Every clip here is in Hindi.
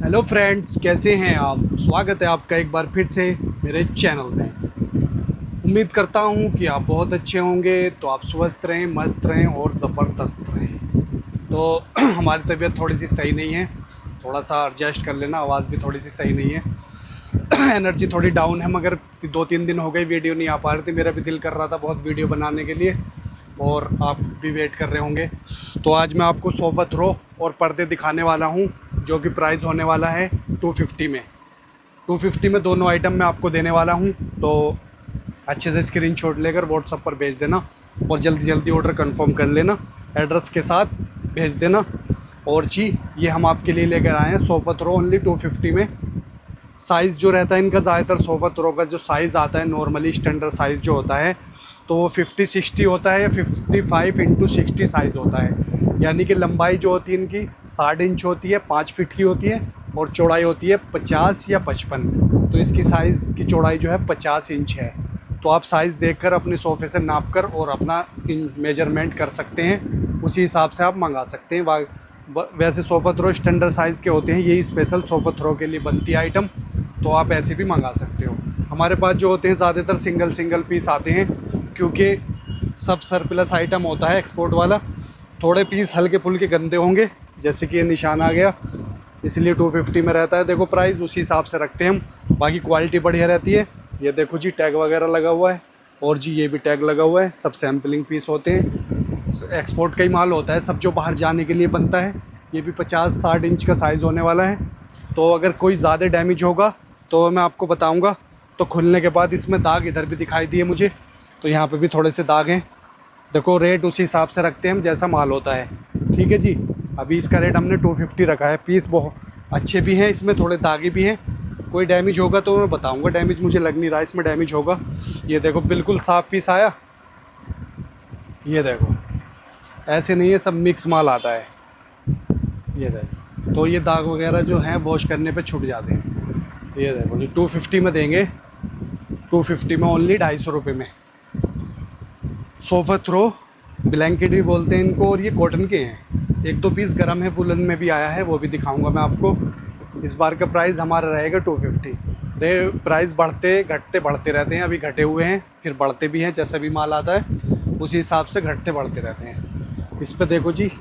हेलो फ्रेंड्स, कैसे हैं आप। स्वागत है आपका एक बार फिर से मेरे चैनल में। उम्मीद करता हूं कि आप बहुत अच्छे होंगे। तो आप स्वस्थ रहें, मस्त रहें और ज़बरदस्त रहें। तो हमारी तबीयत थोड़ी सी सही नहीं है, थोड़ा सा एडजस्ट कर लेना। आवाज़ भी थोड़ी सी सही नहीं है। एनर्जी थोड़ी डाउन है, मगर 2-3 दिन हो गए वीडियो नहीं आ पा रही थी। मेरा भी दिल कर रहा था बहुत वीडियो बनाने के लिए, और आप भी वेट कर रहे होंगे। तो आज मैं आपको सोफ़ा थ्रो और पर्दे दिखाने वाला हूं, जो कि प्राइस होने वाला है 250 में। 250 में दोनों आइटम मैं आपको देने वाला हूं। तो अच्छे से स्क्रीनशॉट लेकर व्हाट्सएप पर भेज देना, और जल्दी जल्दी ऑर्डर कंफर्म कर लेना, एड्रेस के साथ भेज देना। और जी, ये हम आपके लिए लेकर आए हैं सोफ़ा थ्रो ओनली 250 में। साइज़ जो रहता है इनका, ज़्यादातर सोफ़ा थ्रो का जो साइज़ आता है नॉर्मली स्टैंडर्ड साइज़ जो होता है, तो वो 50-60 होता है या 55x60 साइज़ होता है। यानी कि लंबाई जो होती है इनकी 60 इंच होती है, 5 फीट की होती है, और चौड़ाई होती है 50 या 55। तो इसकी साइज़ की चौड़ाई जो है 50 इंच है। तो आप साइज़ देखकर अपने सोफ़े से नाप कर और अपना मेजरमेंट कर सकते हैं, उसी हिसाब से आप मंगा सकते हैं। वैसे सोफ़ा थ्रो स्टैंडर्ड साइज़ के होते हैं, यही स्पेशल सोफ़ा थ्रो के लिए बनती है आइटम। तो आप ऐसे भी मंगा सकते हो। हमारे पास जो होते हैं ज़्यादातर सिंगल पीस आते हैं, क्योंकि सब सरप्लस आइटम होता है एक्सपोर्ट वाला। थोड़े पीस हल्के फुल्के गंदे होंगे, जैसे कि ये निशान आ गया, इसलिए 250 में रहता है। देखो प्राइस उसी हिसाब से रखते हैं हम। बाकी क्वालिटी बढ़िया रहती है। ये देखो जी, टैग वगैरह लगा हुआ है, और जी ये भी टैग लगा हुआ है। सब सैम्पलिंग पीस होते हैं, एक्सपोर्ट का ही माल होता है सब, जो बाहर जाने के लिए बनता है। ये भी 50-60 इंच का साइज़ होने वाला है। तो अगर कोई ज़्यादा डैमेज होगा तो मैं आपको बताऊंगा। तो खुलने के बाद इसमें दाग इधर भी दिखाई दिए मुझे, तो यहाँ पे भी थोड़े से दाग हैं। देखो, रेट उसी हिसाब से रखते हैं हम जैसा माल होता है। ठीक है जी। अभी इसका रेट हमने 250 रखा है। पीस बहुत अच्छे भी हैं, इसमें थोड़े दागे भी हैं। कोई डैमेज होगा तो मैं बताऊंगा। डैमेज मुझे लग नहीं रहा इसमें डैमेज होगा। ये देखो, बिल्कुल साफ़ पीस आया। ये देखो, ऐसे नहीं है, सब मिक्स माल आता है। ये देखो, तो ये दाग वगैरह जो हैं वॉश करने पे छूट जाते हैं। ये देखो जी, 250 में देंगे। 250 में ओनली 250 रुपये में सोफ़ा थ्रो। ब्लैंकेट भी बोलते हैं इनको, और ये कॉटन के हैं। 1-2 पीस गर्म है, वुलन में भी आया है, वो भी दिखाऊंगा मैं आपको। इस बार का प्राइस हमारा रहेगा 250। प्राइस बढ़ते घटते बढ़ते रहते हैं। अभी घटे हुए हैं, फिर बढ़ते भी हैं। जैसा भी माल आता है उसी हिसाब से घटते बढ़ते रहते हैं। इस पर देखो जी,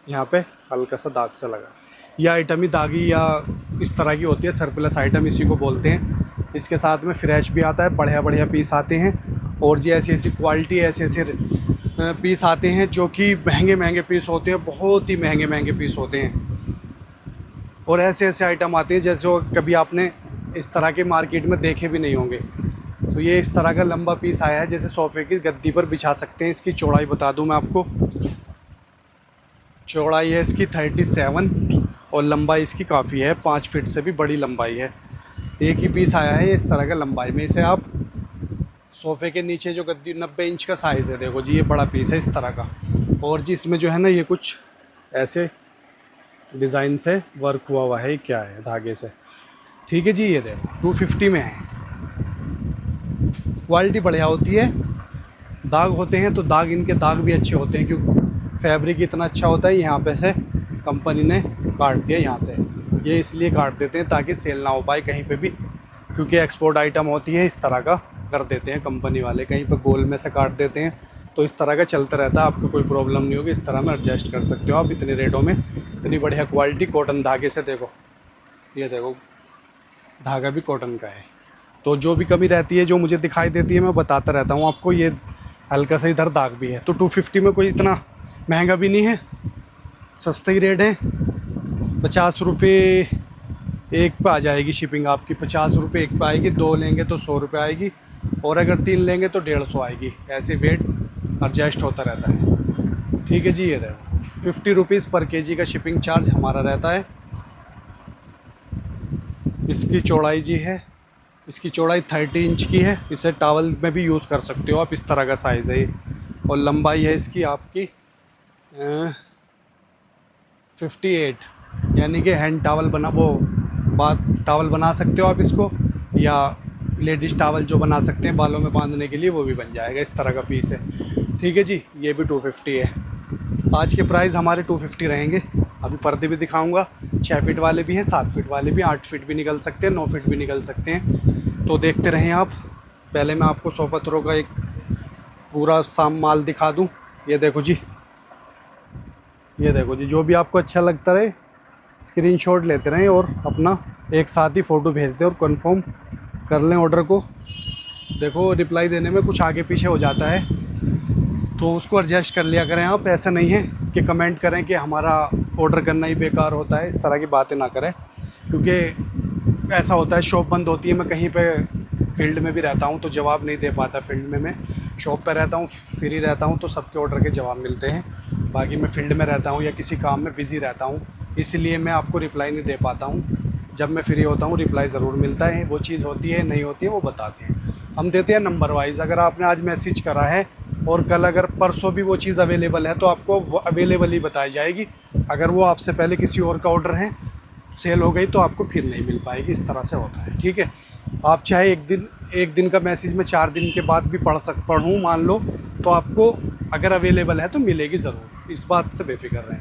यहाँ पे हल्का सा दाग सा लगा। यह आइटम ही दागी या इस तरह की होती है, सरप्लस आइटम इसी को बोलते हैं। इसके साथ में फ्रेश भी आता है, बढ़िया बढ़िया पीस आते हैं। और जी ऐसी ऐसी क्वालिटी, ऐसे ऐसे पीस आते हैं जो कि महंगे महंगे पीस होते हैं, बहुत ही महंगे महंगे पीस होते हैं। और ऐसे ऐसे आइटम आते हैं जैसे वो कभी आपने इस तरह के मार्केट में देखे भी नहीं होंगे। तो ये इस तरह का लंबा पीस आया है, जैसे सोफ़े की गद्दी पर बिछा सकते हैं। इसकी चौड़ाई बता दूं मैं आपको। चौड़ाई है इसकी 37, और लंबाई इसकी काफ़ी है, 5 फीट से भी बड़ी लंबाई है। एक ही पीस आया है इस तरह का लंबाई में। इसे आप सोफ़े के नीचे जो गद्दी 90 इंच का साइज़ है, देखो जी ये बड़ा पीस है इस तरह का। और जी इसमें जो है ना, ये कुछ ऐसे डिज़ाइन से वर्क हुआ है, क्या है, धागे से। ठीक है जी, ये देखो 250 में है। क्वालिटी बढ़िया होती है। दाग होते हैं तो दाग, इनके दाग भी अच्छे होते हैं, क्योंकि फैब्रिक इतना अच्छा होता है। यहाँ पे से कंपनी ने काट दिया, यहाँ से ये इसलिए काट देते हैं ताकि सेल ना हो पाए कहीं पे भी, क्योंकि एक्सपोर्ट आइटम होती है। इस तरह का कर देते हैं कंपनी वाले, कहीं पे गोल में से काट देते हैं। तो इस तरह का चलता रहता है, आपको कोई प्रॉब्लम नहीं होगी। इस तरह में एडजस्ट कर सकते हो आप इतने रेटों में। इतनी बढ़िया क्वालिटी कॉटन धागे से। देखो, ये देखो, धागा भी कॉटन का है। तो जो भी कमी रहती है, जो मुझे दिखाई देती है, मैं बताता रहता हूँ आपको। ये हल्का सा इधर दाग भी है। तो 250 में कोई इतना महंगा भी नहीं है, सस्ता ही रेट है। 50 रुपये एक पे आ जाएगी शिपिंग आपकी। 50 रुपये एक पे आएगी, 2 लेंगे तो 100 रुपये आएगी, और अगर 3 लेंगे तो 150 आएगी। ऐसे वेट एडजस्ट होता रहता है। ठीक है जी, ये देखो 50 रुपीज़ पर केजी का शिपिंग चार्ज हमारा रहता है। इसकी चौड़ाई जी है, इसकी चौड़ाई 30 इंच की है। इसे टॉवल में भी यूज़ कर सकते हो आप, इस तरह का साइज़ है ये। और लंबाई है इसकी आपकी 58, यानी कि हैंड टॉवल बना, वो बात टॉवल बना सकते हो आप इसको, या लेडीज़ टॉवल जो बना सकते हैं बालों में बांधने के लिए, वो भी बन जाएगा। इस तरह का पीस है। ठीक है जी, ये भी 250 है। आज के प्राइस हमारे 250 रहेंगे। अभी पर्दे भी दिखाऊंगा, 6 फीट वाले भी हैं, 7 फीट वाले भी, 8 फीट भी निकल सकते हैं, 9 फीट भी निकल सकते हैं। तो देखते रहें आप। पहले मैं आपको सोफ़ा थ्रो का एक पूरा साम माल दिखा दूं। ये देखो जी, ये देखो जी, जो भी आपको अच्छा लगता रहे स्क्रीनशॉट लेते रहें और अपना एक साथ ही फ़ोटो भेज दें और कंफर्म कर लें ऑर्डर को। देखो रिप्लाई देने में कुछ आगे पीछे हो जाता है, तो उसको एडजस्ट कर लिया करें आप। ऐसा नहीं है कि कमेंट करें कि हमारा ऑर्डर करना ही बेकार होता है, इस तरह की बातें ना करें, क्योंकि ऐसा होता है शॉप बंद होती है, मैं कहीं पे फील्ड में भी रहता हूँ तो जवाब नहीं दे पाता। फील्ड में मैं शॉप पे रहता हूँ, फ्री रहता हूँ तो सबके ऑर्डर के जवाब मिलते हैं। बाकी मैं फील्ड में रहता हूँ या किसी काम में बिज़ी रहता हूँ, इसलिए मैं आपको रिप्लाई नहीं दे पाता हूँ। जब मैं फ्री होता हूँ रिप्लाई ज़रूर मिलता है। वो चीज़ होती है नहीं होती है वो बताते हैं, हम देते हैं नंबर वाइज़। अगर आपने आज मैसेज करा है और कल अगर परसों भी वो चीज़ अवेलेबल है तो आपको वो अवेलेबल ही बताई जाएगी। अगर वो आपसे पहले किसी और का ऑर्डर है, सेल हो गई, तो आपको फिर नहीं मिल पाएगी। इस तरह से होता है, ठीक है। आप चाहे एक दिन का मैसेज में 4 दिन के बाद भी पढ़ूँ मान लो, तो आपको अगर अवेलेबल है तो मिलेगी ज़रूर, इस बात से बेफिक्र रहें।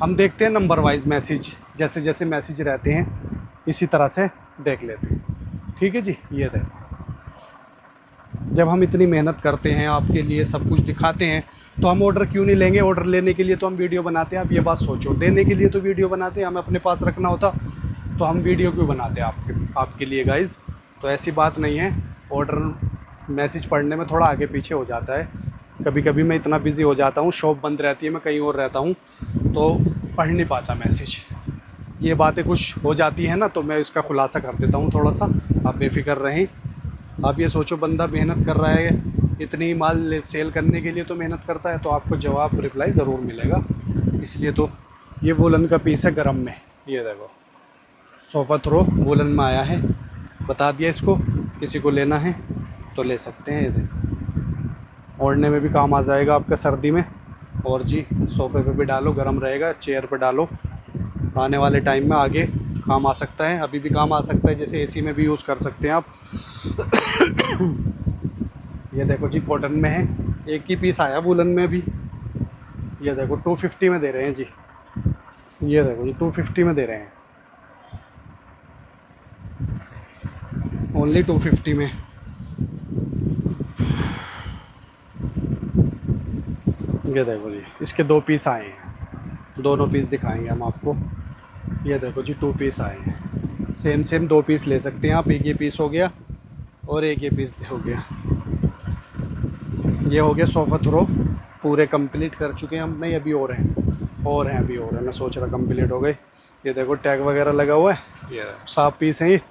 हम देखते हैं नंबर वाइज मैसेज, जैसे जैसे मैसेज रहते हैं इसी तरह से देख लेते हैं, ठीक है जी। ये देखो, जब हम इतनी मेहनत करते हैं आपके लिए, सब कुछ दिखाते हैं, तो हम ऑर्डर क्यों नहीं लेंगे। ऑर्डर लेने के लिए तो हम वीडियो बनाते हैं, आप ये बात सोचो। देने के लिए तो वीडियो बनाते हैं, हमें अपने पास रखना होता तो हम वीडियो क्यों बनाते हैं आपके लिए गाइज़। तो ऐसी बात नहीं है। ऑर्डर मैसेज पढ़ने में थोड़ा आगे पीछे हो जाता है, कभी कभी मैं इतना बिज़ी हो जाता हूँ, शॉप बंद रहती है, मैं कहीं और रहता हूँ तो पढ़ नहीं पाता मैसेज। ये बातें कुछ हो जाती है ना, तो मैं इसका खुलासा कर देता हूँ थोड़ा सा, आप बेफिक्र रहें। आप ये सोचो, बंदा मेहनत कर रहा है, इतनी माल सेल करने के लिए तो मेहनत करता है, तो आपको जवाब रिप्लाई ज़रूर मिलेगा। इसलिए तो ये वुलन का पीस है गरम में, ये देखो सोफ़ा थ्रो वुलन में आया है, बता दिया इसको। किसी को लेना है तो ले सकते हैं। ये देखो, ओढ़ने में भी काम आ जाएगा आपका सर्दी में। और जी सोफ़े पे भी डालो, गर्म रहेगा, चेयर पे डालो, आने वाले टाइम में आगे काम आ सकता है, अभी भी काम आ सकता है, जैसे एसी में भी यूज़ कर सकते हैं आप। ये देखो जी, कॉटन में है, एक ही पीस आया वुलन में भी। ये देखो 250 में दे रहे हैं जी। ये देखो जी 250 में दे रहे हैं, ओनली 250 में। ये देखो जी, इसके 2 पीस आए हैं, दोनों पीस दिखाएंगे हम आपको। ये देखो जी 2 पीस आए हैं, सेम 2 पीस ले सकते हैं आप। एक ये पीस हो गया और एक ये पीस हो गया। ये हो गया सोफ़ा थ्रो, पूरे कंप्लीट कर चुके हैं हम। नहीं, अभी और हैं अभी और हैं, मैं सोच रहा कंप्लीट हो गए। ये देखो टैग वगैरह लगा हुआ है। ये साफ पीस हैं, ये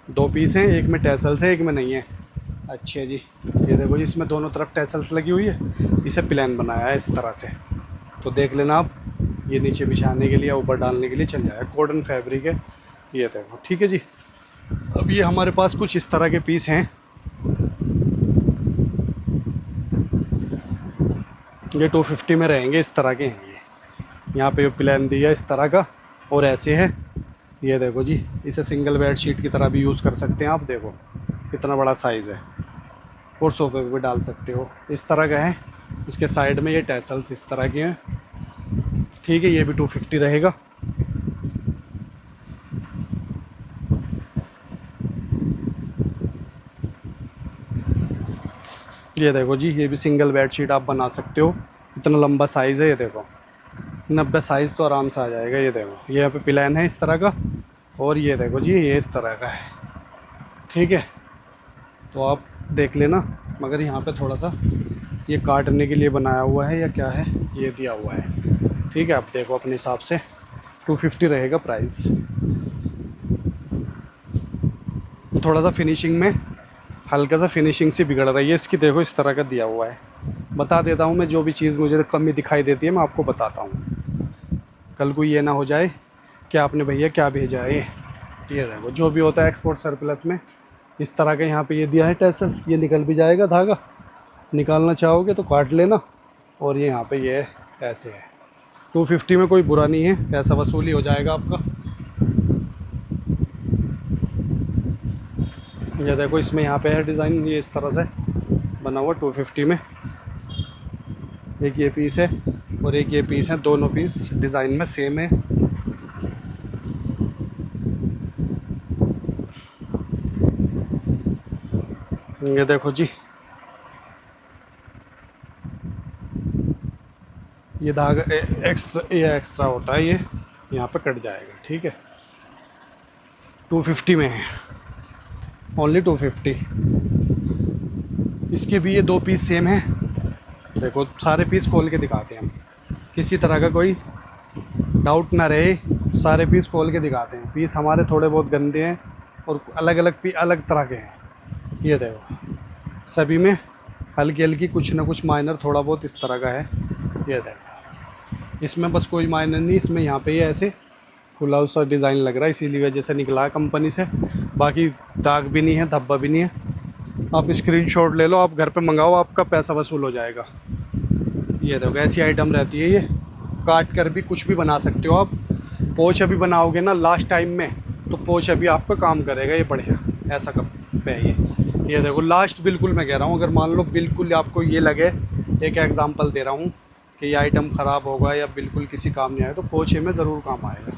2 पीस हैं, एक में टैसल्स है, एक में नहीं है। अच्छा जी, ये देखो जी, इसमें दोनों तरफ टैसल्स लगी हुई है, इसे प्लान बनाया है इस तरह से, तो देख लेना आप। ये नीचे बिछाने के लिए, ऊपर डालने के लिए चल जाएगा, कॉटन फैब्रिक है। ये देखो, ठीक है जी। अब ये हमारे पास कुछ इस तरह के पीस हैं। ये 250 में रहेंगे, इस तरह के हैं ये। यहाँ पे प्लान दिया इस तरह का, और ऐसे है। ये देखो जी, इसे सिंगल बेड शीट की तरह भी यूज़ कर सकते हैं आप। देखो कितना बड़ा साइज़ है, और सोफ़े पे भी डाल सकते हो, इस तरह का है। इसके साइड में ये टैसल्स इस तरह के हैं, ठीक है। ये भी 250 रहेगा। ये देखो जी, ये भी सिंगल बेड शीट आप बना सकते हो, इतना लंबा साइज़ है। ये देखो 90 साइज़ तो आराम से आ जाएगा। ये देखो, ये यहाँ पे प्लान है इस तरह का, और ये देखो जी ये इस तरह का है, ठीक है। तो आप देख लेना, मगर यहाँ पे थोड़ा सा ये काटने के लिए बनाया हुआ है या क्या है, ये दिया हुआ है, ठीक है। आप देखो अपने हिसाब से 250 रहेगा प्राइस। थोड़ा सा फिनिशिंग में हल्का सा फिनिशिंग से बिगड़ रही है इसकी, देखो इस तरह का दिया हुआ है। बता देता हूँ मैं, जो भी चीज़ मुझे कमी दिखाई देती है मैं आपको बताता हूँ, कल को ये ना हो जाए कि आपने भैया क्या भेजा है। ये देखो, जो भी होता है एक्सपोर्ट सरप्लस में इस तरह का यहाँ पे ये दिया है टैसल, ये निकल भी जाएगा धागा, निकालना चाहोगे तो काट लेना। और ये यहाँ पे ये ऐसे है। 250 में कोई बुरा नहीं है, पैसा वसूली हो जाएगा आपका। ये देखो, इसमें यहाँ पे है डिज़ाइन, ये इस तरह से बना हुआ 250 में। एक ये पीस है, और एक ये पीस है, दोनों पीस डिज़ाइन में सेम है। ये देखो जी, ये धागा एक्स्ट्रा होता है, ये यहाँ पे कट जाएगा, ठीक है। 250 में है, ओनली 250। इसके भी ये दो पीस सेम है। देखो सारे पीस खोल के दिखाते हैं हम, किसी तरह का कोई डाउट ना रहे, सारे पीस खोल के दिखाते हैं। पीस हमारे थोड़े बहुत गंदे हैं और अलग अलग तरह के हैं। ये देखो सभी में हल्की हल्की कुछ ना कुछ माइनर थोड़ा बहुत इस तरह का है। ये देखो इसमें बस कोई माइनर नहीं, इसमें यहाँ पे ये ऐसे खुला सा डिज़ाइन लग रहा है, इसीलिए वजह से निकला है कंपनी से। बाकी दाग भी नहीं है, धब्बा भी नहीं है। आप स्क्रीनशॉट ले लो, आप घर पे मंगाओ, आपका पैसा वसूल हो जाएगा। ये देखो ऐसी आइटम रहती है, ये काट कर भी कुछ भी बना सकते हो आप। पोछ अभी बनाओगे ना लास्ट टाइम में, तो पोछ अभी आपका काम करेगा, ये बढ़िया ऐसा कप है ये देखो लास्ट बिल्कुल मैं कह रहा हूँ, अगर मान लो बिल्कुल आपको ये लगे, एक एग्जांपल दे रहा हूँ कि ये आइटम ख़राब होगा या बिल्कुल किसी काम नहीं आएगा, तो पोछे में ज़रूर काम आएगा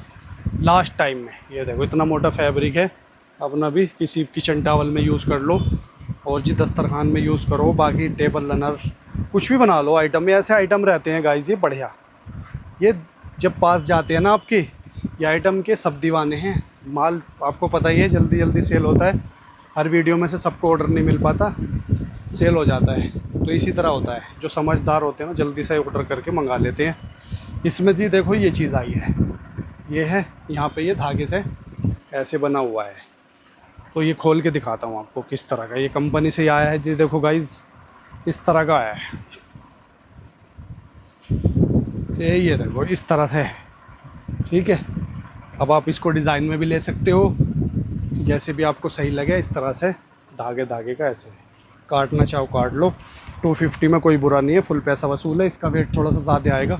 लास्ट टाइम में। ये देखो इतना मोटा फैब्रिक है, अपना भी किसी किचन टावल में यूज़ कर लो और जी दस्तरखान में यूज़ करो, बाकी टेबल रनर कुछ भी बना लो आइटम में। ऐसे आइटम रहते हैं गाइस, ये बढ़िया। ये जब पास जाते हैं ना आपके, ये आइटम के सब दीवाने हैं। माल आपको पता ही है जल्दी जल्दी सेल होता है, हर वीडियो में से सबको ऑर्डर नहीं मिल पाता, सेल हो जाता है। तो इसी तरह होता है, जो समझदार होते हैं ना जल्दी से ऑर्डर करके मंगा लेते हैं। इसमें जी देखो ये चीज़ आई है, ये है यहाँ पे, ये धागे से ऐसे बना हुआ है। तो ये खोल के दिखाता हूँ आपको किस तरह का, ये कंपनी से आया है जी। देखो गाइस इस तरह का आया है, ये देखो इस तरह से, ठीक है। अब आप इसको डिज़ाइन में भी ले सकते हो, जैसे भी आपको सही लगे। इस तरह से धागे का ऐसे काटना चाहो काट लो। 250 में कोई बुरा नहीं है, फुल पैसा वसूल है। इसका वेट थोड़ा सा ज़्यादा आएगा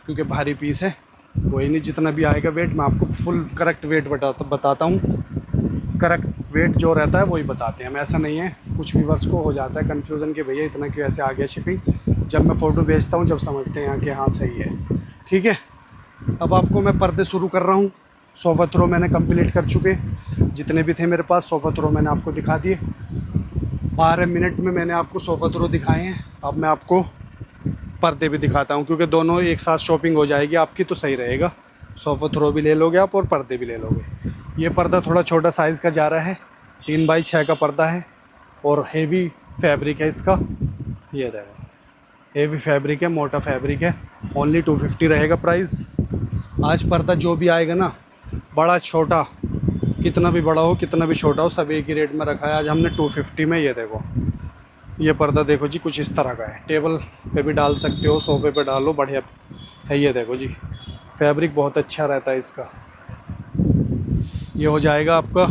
क्योंकि भारी पीस है। कोई नहीं, जितना भी आएगा वेट मैं आपको फुल करेक्ट वेट बताता हूँ। करेक्ट वेट जो रहता है वही बताते हैं हम, ऐसा नहीं है। कुछ व्यूअर्स को हो जाता है कन्फ्यूज़न कि भैया इतना क्यों ऐसे आ गया शिपिंग। जब मैं फ़ोटो भेजता हूँ जब समझते हैं कि हाँ सही है, ठीक है। अब आपको मैं पर्दे शुरू कर रहा हूँ। सोफ़ा थ्रो मैंने कंप्लीट कर चुके, जितने भी थे मेरे पास सोफ़ा थ्रो मैंने आपको दिखा दिए। 12 मिनट में मैंने आपको सोफ़ा थ्रो दिखाए हैं। अब मैं आपको पर्दे भी दिखाता हूँ, क्योंकि दोनों एक साथ शॉपिंग हो जाएगी आपकी, तो सही रहेगा। सोफ़ा थ्रो भी ले लोगे आप और पर्दे भी ले लोगे। ये पर्दा थोड़ा छोटा साइज़ का जा रहा है, 3x6 का पर्दा है और हेवी फैब्रिक है इसका। ये देखो हेवी फैब्रिक है, मोटा फैब्रिक है। ओनली 250 रहेगा प्राइस। आज पर्दा जो भी आएगा ना, बड़ा छोटा, कितना भी बड़ा हो कितना भी छोटा हो, सब एक ही रेट में रखा है आज हमने 250 में। ये देखो ये पर्दा देखो जी, कुछ इस तरह का है। टेबल पे भी डाल सकते हो, सोफ़े पे डालो, बढ़िया है। ये देखो जी फैब्रिक बहुत अच्छा रहता है इसका। ये हो जाएगा आपका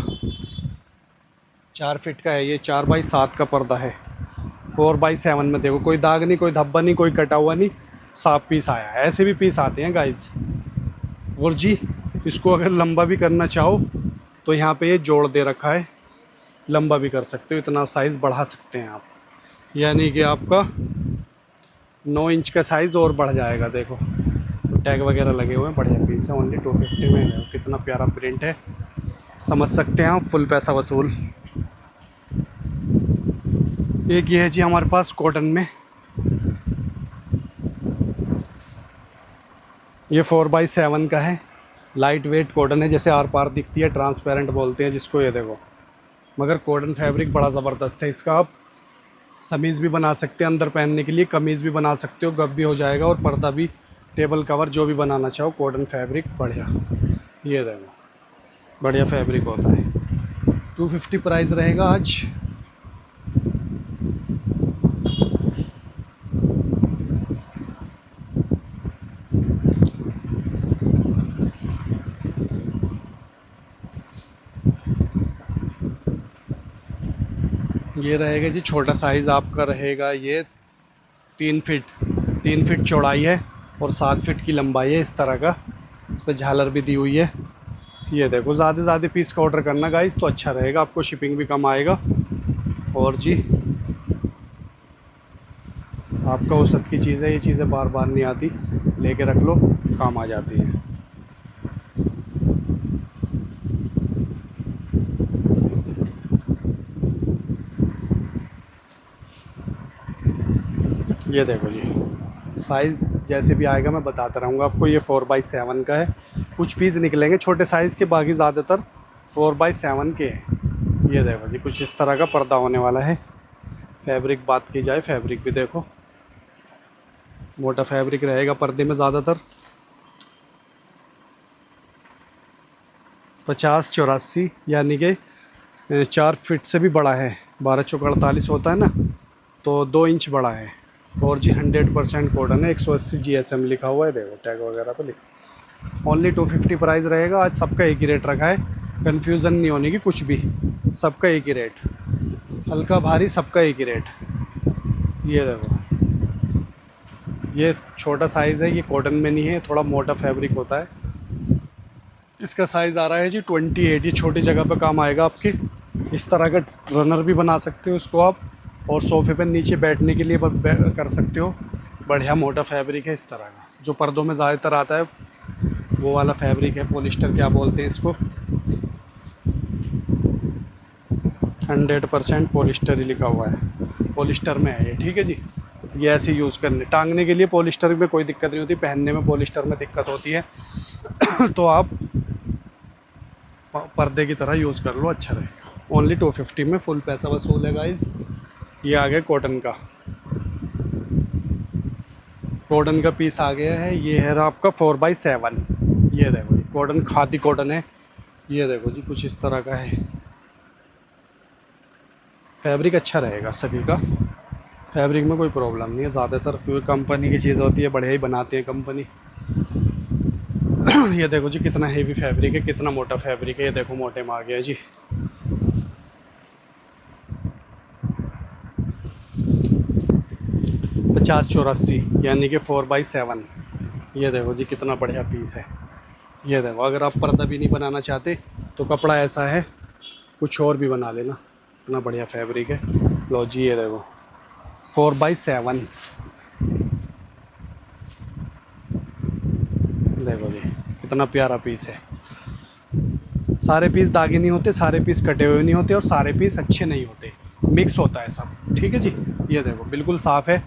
4 फीट का है, ये 4x7 का पर्दा है। 4x7 में देखो कोई दाग नहीं, कोई धब्बा नहीं, कोई कटा हुआ नहीं, साफ पीस आया है। ऐसे भी पीस आते हैं गाइज। और जी इसको अगर लंबा भी करना चाहो तो यहाँ पे ये जोड़ दे रखा है, लंबा भी कर सकते हो, इतना साइज़ बढ़ा सकते हैं आप। यानी कि आपका 9 इंच का साइज़ और बढ़ जाएगा। देखो टैग वगैरह लगे हुए हैं, बढ़िया पीस है। ओनली 250 में है। कितना प्यारा प्रिंट है, समझ सकते हैं आप, फुल पैसा वसूल। एक ये है जी हमारे पास कॉटन में, ये 4x7 का है। लाइट वेट कॉटन है, जैसे आर पार दिखती है, ट्रांसपेरेंट बोलते हैं जिसको। ये देखो मगर कॉटन फैब्रिक बड़ा ज़बरदस्त है इसका। आप समीज़ भी बना सकते हैं अंदर पहनने के लिए, कमीज़ भी बना सकते हो, गब भी हो जाएगा। और पर्दा भी, टेबल कवर जो भी बनाना चाहो, कॉटन फैब्रिक बढ़िया। ये देखो बढ़िया फैब्रिक होता है। 250 प्राइस रहेगा आज। ये रहेगा जी छोटा साइज़ आपका रहेगा, ये 3 फीट चौड़ाई है और 7 फीट की लंबाई है। इस तरह का इस पर झालर भी दी हुई है। ये देखो ज़्यादा पीस का ऑर्डर करना गाइस तो अच्छा रहेगा, आपको शिपिंग भी कम आएगा। और जी आपका औसत की चीज़ है, ये चीज़ें बार बार नहीं आती, लेके रख लो, काम आ जाती हैं। ये देखो जी, साइज़ जैसे भी आएगा मैं बताता रहूँगा आपको। ये 4x7 का है, कुछ पीस निकलेंगे छोटे साइज़ के, बाकी ज़्यादातर 4x7 के हैं। ये देखो जी, कुछ इस तरह का पर्दा होने वाला है। फैब्रिक बात की जाए, फैब्रिक भी देखो, मोटा फैब्रिक रहेगा पर्दे में ज़्यादातर। 50-84 यानी कि 4 फीट से भी बड़ा है। 12 चौक 48 होता है ना, तो 2 इंच बड़ा है। और जी 100% कॉटन है। 180 GSM लिखा हुआ है, देखो टैग वगैरह पे लिखा। ओनली 250 प्राइस रहेगा। आज सबका एक ही रेट रखा है, कन्फ्यूज़न नहीं होने की कुछ भी, सबका एक ही रेट, हल्का भारी सबका एक ही रेट। ये देखो, ये छोटा साइज़ है, ये कॉटन में नहीं है, थोड़ा मोटा फैब्रिक होता है। इसका साइज़ आ रहा है जी 28। ये छोटी जगह पे काम आएगा आपके। इस तरह का रनर भी बना सकते हो इसको आप, और सोफ़े पे नीचे बैठने के लिए कर सकते हो। बढ़िया मोटा फैब्रिक है इस तरह का, जो पर्दों में ज़्यादातर आता है वो वाला फैब्रिक है। पॉलिस्टर क्या बोलते हैं इसको, 100% पॉलिस्टर ही लिखा हुआ है, पॉलिस्टर में है ये, ठीक है जी। ये ऐसे यूज़ करने, टांगने के लिए पॉलिस्टर में कोई दिक्कत नहीं होती, पहनने में पॉलिस्टर में दिक्कत होती है। तो आप पर्दे की तरह यूज़ कर लो, अच्छा रहेगा। ओनली 250 में फुल पैसा वसूल है गाइस। ये आ गया कॉटन का, कॉटन का पीस आ गया है। ये है आपका 4x7। ये देखो, ये कॉटन, खादी कॉटन है। ये देखो जी, कुछ इस तरह का है। फैब्रिक अच्छा रहेगा सभी का, फैब्रिक में कोई प्रॉब्लम नहीं है ज़्यादातर, क्योंकि कंपनी की चीज़ होती है, बढ़िया ही बनाती है कंपनी। ये देखो जी, कितना हेवी फैब्रिक है, कितना मोटा फैब्रिक है। ये देखो, मोटे में आ गया जी। पचास 84 यानी कि 4x7। ये देखो जी, कितना बढ़िया पीस है। ये देखो, अगर आप पर्दा भी नहीं बनाना चाहते तो कपड़ा ऐसा है, कुछ और भी बना लेना, इतना बढ़िया फैब्रिक है। लो जी, ये देखो 4x7। देखो जी, कितना प्यारा पीस है। सारे पीस दागे नहीं होते, सारे पीस कटे हुए नहीं होते, और सारे पीस अच्छे नहीं होते, मिक्स होता है सब, ठीक है जी। ये देखो, बिल्कुल साफ़ है।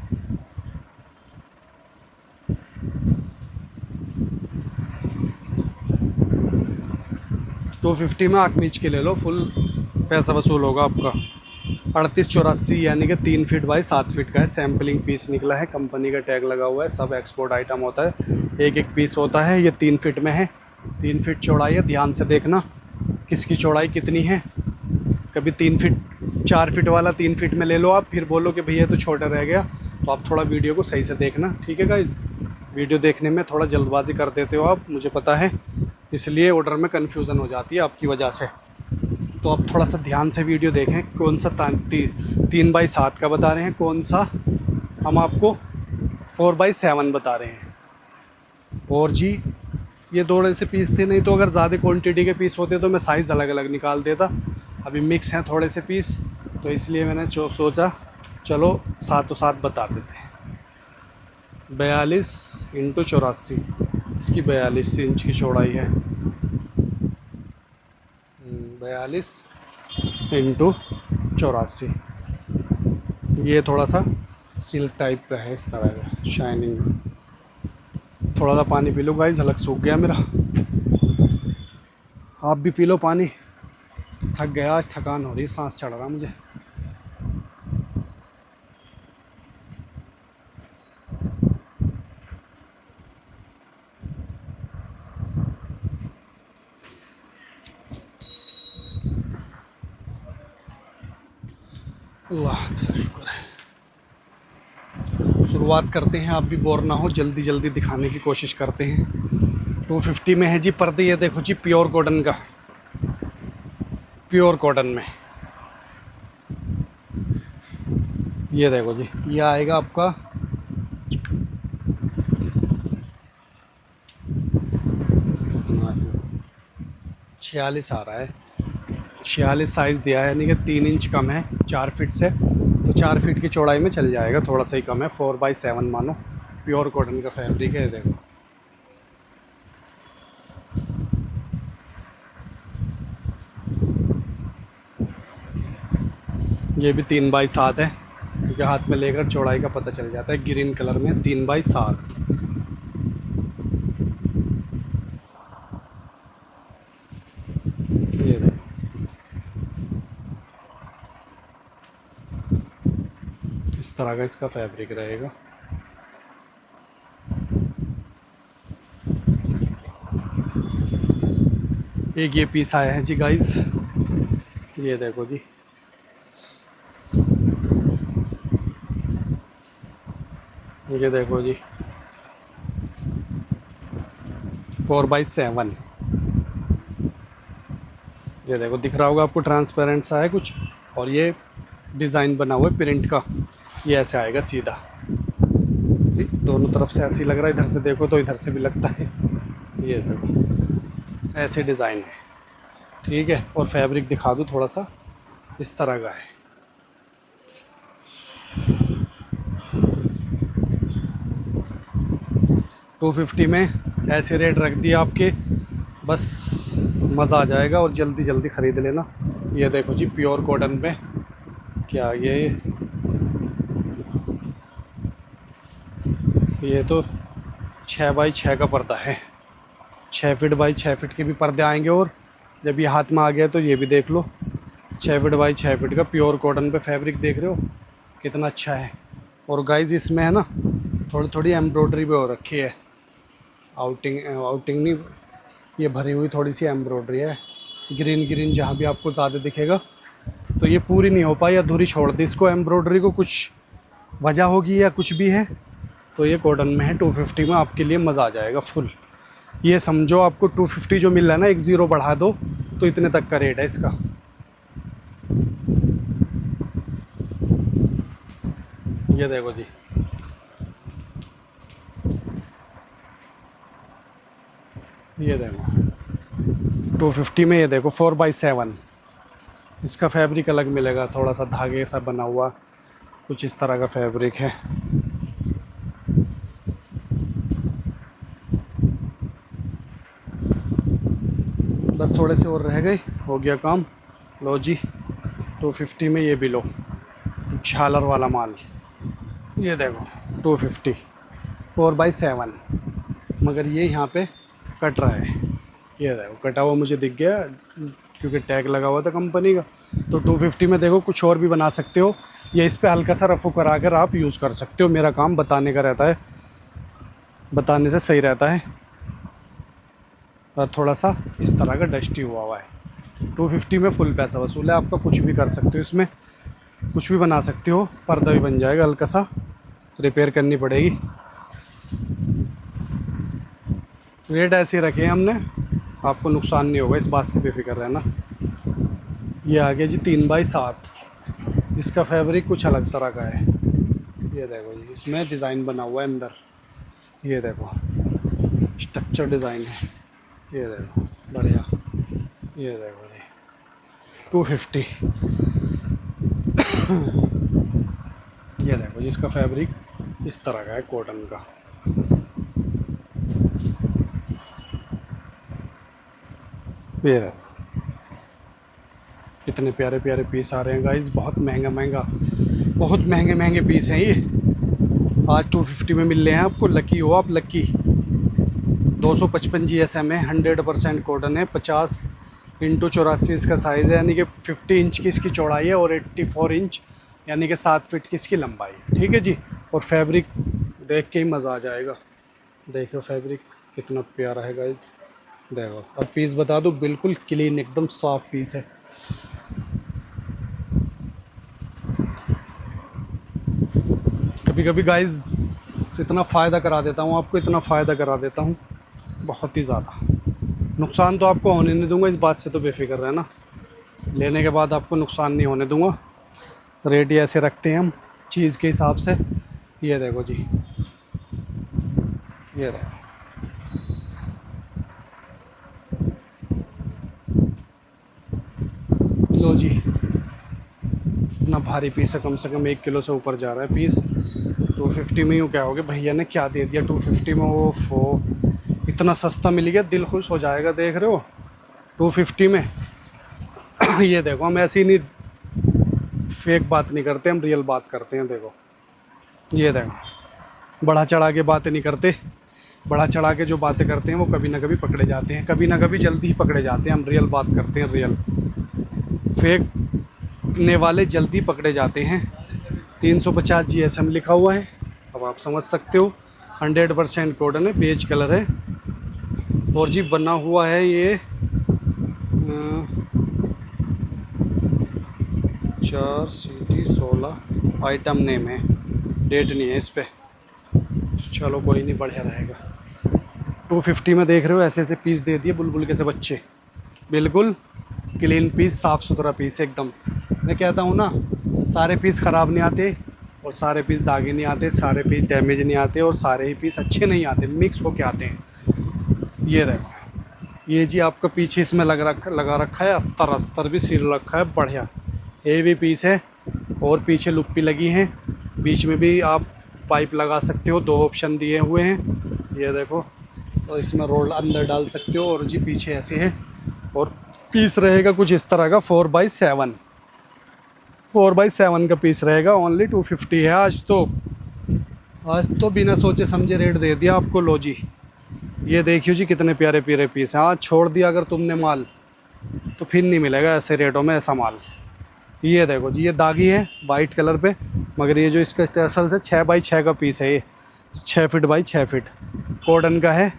$250 में आँख मीच के ले लो, फुल पैसा वसूल होगा आपका। 38-84 यानी कि 3 फीट बाई 7 फीट का है। सैम्पलिंग पीस निकला है, कंपनी का टैग लगा हुआ है, सब एक्सपोर्ट आइटम होता है, एक एक पीस होता है। ये 3 फीट में है, 3 फीट चौड़ाई है। ध्यान से देखना किसकी चौड़ाई कितनी है। कभी 3 फीट 4 फीट वाला 3 फीट में ले लो आप, फिर बोलो कि भैया तो छोटा रह गया। तो आप थोड़ा वीडियो को सही से देखना, ठीक है गाइज़। वीडियो देखने में थोड़ा जल्दबाजी कर देते हो आप, मुझे पता है, इसलिए ऑर्डर में कन्फ्यूज़न हो जाती है आपकी वजह से। तो आप थोड़ा सा ध्यान से वीडियो देखें, कौन सा 3x7 का बता रहे हैं, कौन सा हम आपको 4x7 बता रहे हैं। और जी, ये 2 ऐसे पीस थे, नहीं तो अगर ज़्यादा क्वांटिटी के पीस होते तो मैं साइज़ अलग अलग निकाल देता। अभी मिक्स हैं थोड़े से पीस, तो इसलिए मैंने सोचा चलो साथों साथ बता देते हैं। 42x84, इसकी 42 इंच की चौड़ाई है। 42x84। ये थोड़ा सा सिल्क टाइप का है, इस तरह का शाइनिंग। थोड़ा सा पानी पी लो गाइस, हलक सूख गया मेरा। आप भी पी लो पानी, थक गया आज, थकान हो रही है, सांस चढ़ रहा मुझे। अल्लाह तेरा शुक्र है। शुरुआत करते हैं, आप भी बोर ना हो, जल्दी जल्दी दिखाने की कोशिश करते हैं। 250 में है जी पर्दे। ये देखो जी, प्योर कॉटन का, प्योर कॉटन में। ये देखो जी, ये आएगा आपका 46 आ रहा है। 46 साइज़ दिया है, यानी कि 3 इंच कम है 4 फीट से। तो 4 फीट की चौड़ाई में चल जाएगा, थोड़ा सा ही कम है, 4x7 मानो। प्योर कॉटन का फैब्रिक है, देखो। ये भी 3x7 है, क्योंकि हाथ में लेकर चौड़ाई का पता चल जाता है। ग्रीन कलर में 3x7। ये देखो, इस तरह का इसका फैब्रिक रहेगा। एक ये पीस आया है जी गाइस, ये देखो जी। ये देखो जी, 4x7। ये देखो, दिख रहा होगा आपको, ट्रांसपेरेंट सा है कुछ, और ये डिज़ाइन बना हुआ है प्रिंट का। ये ऐसे आएगा सीधा, दोनों तरफ से ऐसे ही लग रहा है, इधर से देखो तो इधर से भी लगता है। ये देखो, ऐसे डिज़ाइन है, ठीक है। और फैब्रिक दिखा दूँ थोड़ा सा, इस तरह का है। $250 में ऐसे रेट रख दिए आपके, बस मज़ा आ जाएगा, और जल्दी जल्दी ख़रीद लेना। ये देखो जी, प्योर कॉटन पे, क्या ये तो 6x6 का पर्दा है। 6 फीट बाई 6 फीट के भी पर्दे आएंगे, और जब ये हाथ में आ गया तो ये भी देख लो, 6 फीट बाई 6 फीट का प्योर कॉटन पे फैब्रिक, देख रहे हो कितना अच्छा है। और गाइज इसमें है ना, थोड़ी थोड़ी एम्ब्रॉयडरी भी हो रखी है। आउटिंग नहीं, ये भरी हुई थोड़ी सी एम्ब्रॉयडरी है। ग्रीन ग्रीन जहाँ भी आपको ज़्यादा दिखेगा, तो ये पूरी नहीं हो पाई, अधूरी छोड़ दी इसको, एम्ब्रॉयडरी को कुछ वजह होगी या कुछ भी है। तो ये कॉटन में है, 250 में आपके लिए मज़ा आ जाएगा फुल। ये समझो आपको 250 जो मिल रहा है ना, 1 ज़ीरो बढ़ा दो तो इतने तक का रेट है इसका। ये देखो जी, ये देखो 250 में, ये देखो 4x7। इसका फैब्रिक अलग मिलेगा, थोड़ा सा धागे सा बना हुआ, कुछ इस तरह का फैब्रिक है। बस थोड़े से और रह गए, हो गया काम। लो जी, 250 में ये भी लो, झालर वाला माल। ये देखो 250, 4x7, मगर ये यहाँ पे कट रहा है। ये देखो कटा हुआ मुझे दिख गया, क्योंकि टैग लगा हुआ था कंपनी का। तो 250 में देखो कुछ और भी बना सकते हो, या इस पे हल्का सा रफू करा कर आप यूज़ कर सकते हो। मेरा काम बताने का रहता है, बताने से सही रहता है, और थोड़ा सा इस तरह का डस्टी हुआ है। 250 में फुल पैसा वसूल है आपका, कुछ भी कर सकते हो इसमें, कुछ भी बना सकते हो। पर्दा भी बन जाएगा, हल्का सा रिपेयर करनी पड़ेगी। रेट ऐसे रखे हैं हमने, आपको नुकसान नहीं होगा, इस बात से बेफिक्र रहना। ये आ गया जी 3x7, इसका फैब्रिक कुछ अलग तरह का है। ये देखो जी, इसमें डिज़ाइन बना हुआ है अंदर, ये देखो स्ट्रक्चर डिज़ाइन है। ये देखो बढ़िया, ये देखो जी 250। ये देखो जी, इसका फैब्रिक इस तरह का है कॉटन का। ये देखो कितने प्यारे प्यारे पीस आ रहे हैं गाइस, बहुत महंगे महंगे पीस हैं ये। आज 250 में मिल रहे हैं आपको, लकी हो आप, लकी। 255 GSM है, 100% कॉटन है, 50x84 इसका साइज़ है, यानी कि 50 इंच की इसकी चौड़ाई है, और 84 इंच यानी कि 7 फीट की इसकी लंबाई है, ठीक है जी। और फैब्रिक देख के ही मज़ा आ जाएगा। देखो फैब्रिक कितना प्यारा है गाइस, देखो। और पीस बता दूँ, बिल्कुल क्लीन, एकदम सॉफ्ट पीस है। कभी कभी गाइस इतना फ़ायदा करा देता हूँ आपको, इतना फ़ायदा करा देता हूँ, बहुत ही ज़्यादा। नुकसान तो आपको होने नहीं दूंगा, इस बात से तो बेफिक्र रहना। लेने के बाद आपको नुकसान नहीं होने दूंगा। रेट ही ऐसे रखते हैं हम, चीज़ के हिसाब से। ये देखो जी, ये देखो, लो जी इतना भारी पीस है, कम से कम 1 किलो से ऊपर जा रहा है पीस। 250 में यूँ क्या हो गया, भैया ने क्या दे दिया 250 में। वो इतना सस्ता मिल गया, दिल खुश हो जाएगा। देख रहे हो 250 में। ये देखो, हम ऐसी नहीं फेक बात नहीं करते, हम रियल बात करते हैं। देखो ये देखो, बढ़ा चढ़ा के बातें नहीं करते। बढ़ा चढ़ा के जो बातें करते हैं वो कभी ना कभी पकड़े जाते हैं, कभी ना कभी जल्दी ही पकड़े जाते हैं। हम रियल बात करते हैं, रियल। फेंकने वाले जल्दी पकड़े जाते हैं। 350 GSM लिखा हुआ है, अब आप समझ सकते हो। 100% कॉटन है, बेज कलर है। और जी बना हुआ है ये 4 CT 16 आइटम नेम है, डेट नहीं है इस पर। चलो कोई नहीं, बढ़िया रहेगा। 250 में देख रहे हो, ऐसे ऐसे पीस दे दिए बुलबुल के से बच्चे। बिल्कुल क्लीन पीस, साफ़ सुथरा पीस एकदम। मैं कहता हूँ ना, सारे पीस ख़राब नहीं आते और सारे पीस दागे नहीं आते, सारे पीस डैमेज नहीं आते और सारे ही पीस अच्छे नहीं आते, मिक्स होके आते हैं। ये देखो, ये जी आपका पीछे इसमें लगा रखा है अस्तर। अस्तर भी सिल रखा है, बढ़िया हेवी पीस है। और पीछे लुप्पी लगी हैं, बीच में भी आप पाइप लगा सकते हो, 2 ऑप्शन दिए हुए हैं। ये देखो, और इसमें रोल अंदर डाल सकते हो। और जी पीछे ऐसे है। और पीस रहेगा कुछ इस तरह का, 4x7 का पीस रहेगा। ओनली 250 है। आज तो बिना सोचे समझे रेट दे दिया आपको। लो जी, ये देखियो जी कितने प्यारे प्यारे पीस हैं। आज छोड़ दिया अगर तुमने माल तो फिर नहीं मिलेगा ऐसे रेटों में ऐसा माल। ये देखो जी, ये दागी है वाइट कलर पे, मगर ये जो इसका असल से 6x6 का पीस है। ये 6 फीट बाई 6 फीट कॉटन का है।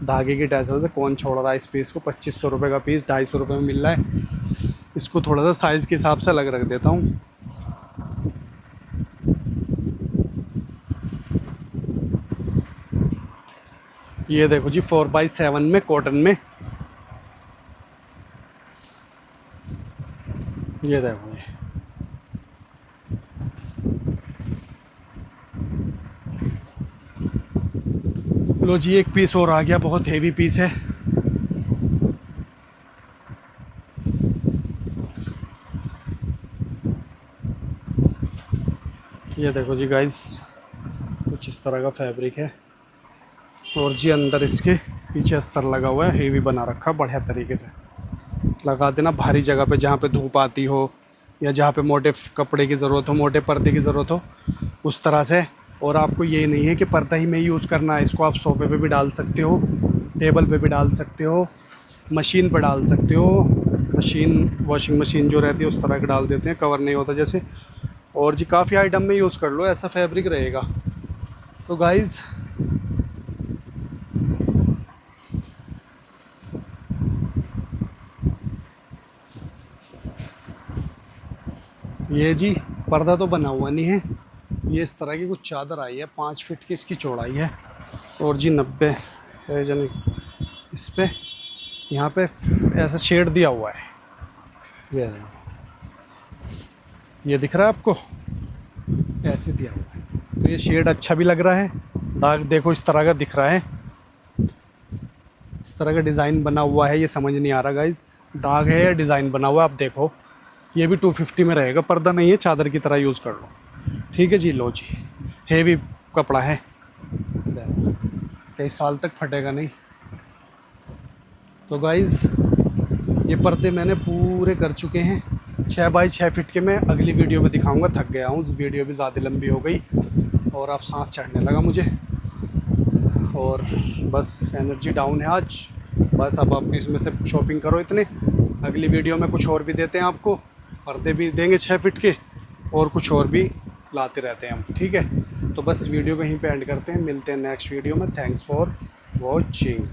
धागे की टैसल से कौन छोड़ रहा है इस पीस को। 2500 रुपये का पीस 250 रुपये में मिल रहा है। इसको थोड़ा सा साइज़ के हिसाब से अलग रख देता हूँ। ये देखो जी, 4x7 में कॉटन में। ये देखो, ये लो जी, एक पीस और आ गया, बहुत हेवी पीस है। ये देखो जी गाइस, कुछ इस तरह का फैब्रिक है। और जी अंदर इसके पीछे अस्तर लगा हुआ है, हेवी बना रखा बढ़िया तरीके से। लगा देना भारी जगह पे, जहाँ पे धूप आती हो या जहाँ पे मोटे कपड़े की ज़रूरत हो, मोटे पर्दे की ज़रूरत हो, उस तरह से। और आपको ये नहीं है कि पर्दा ही में यूज़ करना है इसको, आप सोफ़े पे भी डाल सकते हो, टेबल पे भी डाल सकते हो, मशीन पर डाल सकते हो। वॉशिंग मशीन जो रहती है उस तरह का डाल देते हैं, कवर नहीं होता जैसे। और जी काफ़ी आइटम में यूज़ कर लो, ऐसा फैब्रिक रहेगा। तो गाइज़ ये जी पर्दा तो बना हुआ नहीं है, ये इस तरह की कुछ चादर आई है, 5 फीट की इसकी चौड़ाई है। और जी 90 है जानी इस पर, यहाँ पे ऐसा शेड दिया हुआ है। ये दिख रहा है आपको, ऐसे दिया हुआ है। तो ये शेड अच्छा भी लग रहा है। दाग देखो इस तरह का दिख रहा है, इस तरह का डिज़ाइन बना हुआ है। ये समझ नहीं आ रहा गाइज, दाग है या डिज़ाइन बना हुआ है। आप देखो, ये भी 250 में रहेगा, पर्दा नहीं है, चादर की तरह यूज़ कर लो। ठीक है जी। लो जी, हेवी कपड़ा है, कई साल तक फटेगा नहीं। तो गाइज़ ये पर्दे मैंने पूरे कर चुके हैं, 6x6 फीट के। मैं अगली वीडियो में दिखाऊंगा, थक गया हूँ, वीडियो भी ज़्यादा लंबी हो गई और अब सांस चढ़ने लगा मुझे और बस एनर्जी डाउन है आज। बस अब आप इसमें से शॉपिंग करो इतने। अगली वीडियो में कुछ और भी देते हैं आपको, पर्दे भी देंगे 6 फीट के और कुछ और भी लाते रहते हैं हम। ठीक है, तो बस वीडियो को यहीं पे एंड करते हैं, मिलते हैं नेक्स्ट वीडियो में। Thanks for watching.